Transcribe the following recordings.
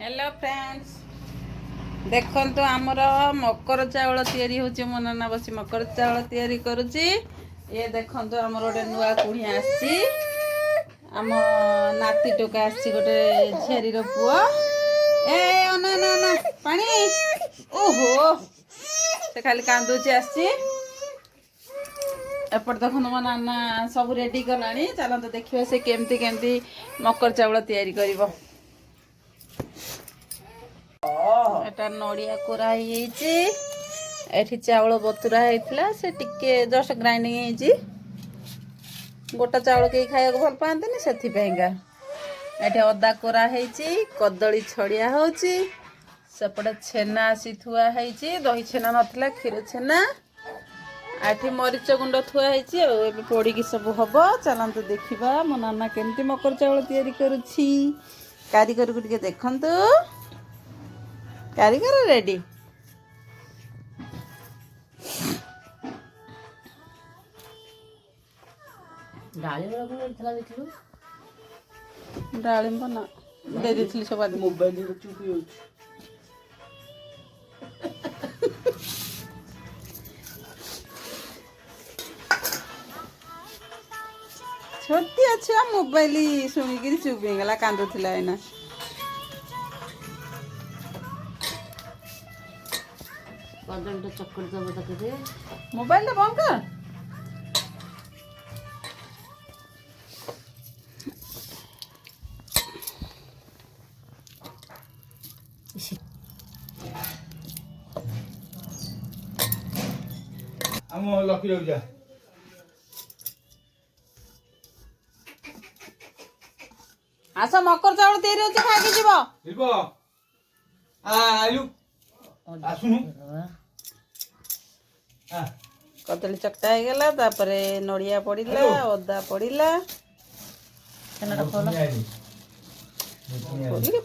Hello friends देखो आमर मकर चाउल तैयारी होची मो नाना बसी मकर चाउल तैयारी करुची ये देखो आमर गोटे नुआ कुढ़िया आसी आम नाती टोका आसी गोटे झेरीर पुआ ए ना ना ना पानी ओहो से खाली कांदुची आसी एपट देखो मो नाना सब रेडी कलानी चलते देखिए से केमती केमती मकर चाउल तैयारी करिवो। एटा नड़िया कोरा एठी चाउल बतुरा होता से टिके जस्ट ग्राइंडिंग गोटा चाउल कहीं खाया भल पाते से एठी अदा कोरा कदली छड़िया होची सेपटे छेना आसी थुआ दही छेना नथिला क्षीर छेना एठी मरीच गुंड थुआ पोड़ी की सब हम चलते देखा मो नाना केमती मकर चाउल तैयारी करुछि कारीगर को टिके देखंतु कारीगर रेडी डालिम ना दे दी सब मोबाइल चुपी छोटी छुआ मोबाइल शुणिक चुप गला कांदुला एना चक्कर मोबाइल बंद कर आस मकर चाउल तैयारी होचे खाके जीवो कदली चकटा हो गला नड़िया पड़िला अदा पड़िला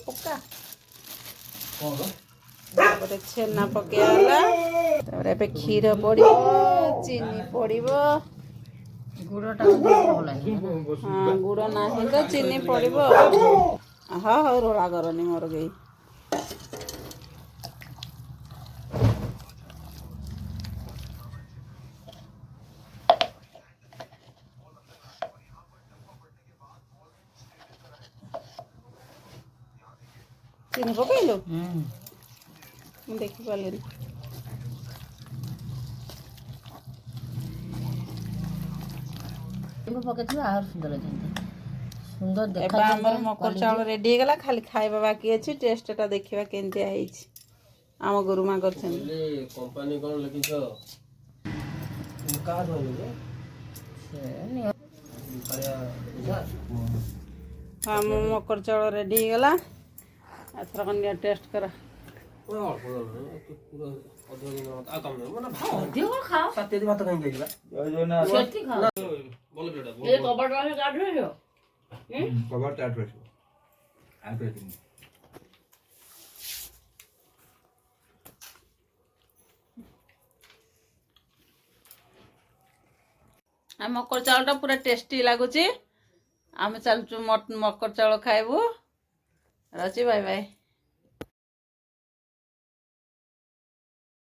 पका छेना पकड़ा क्षीर पड़ो चीनी पड़ो हाँ गुड़ ना तो चीनी पड़ो हाँ हाँ रोला करनी मोर गई चीनी पकईलु देखी पारे मकर चाउल रेडी गला खाली खाइबा बाकी अछि टेस्ट टा देखिबा केनते आइछि आम गुरुमा करछन कंपनी कोन लेकिन छ का होले से हम मकर चाउल रेडी गला एथरा कन्या टेस्ट करा मकर चाउल पूरा टेस्टी लगुच आम चलचु मकर चाउल खाइबू रची बाय बाय।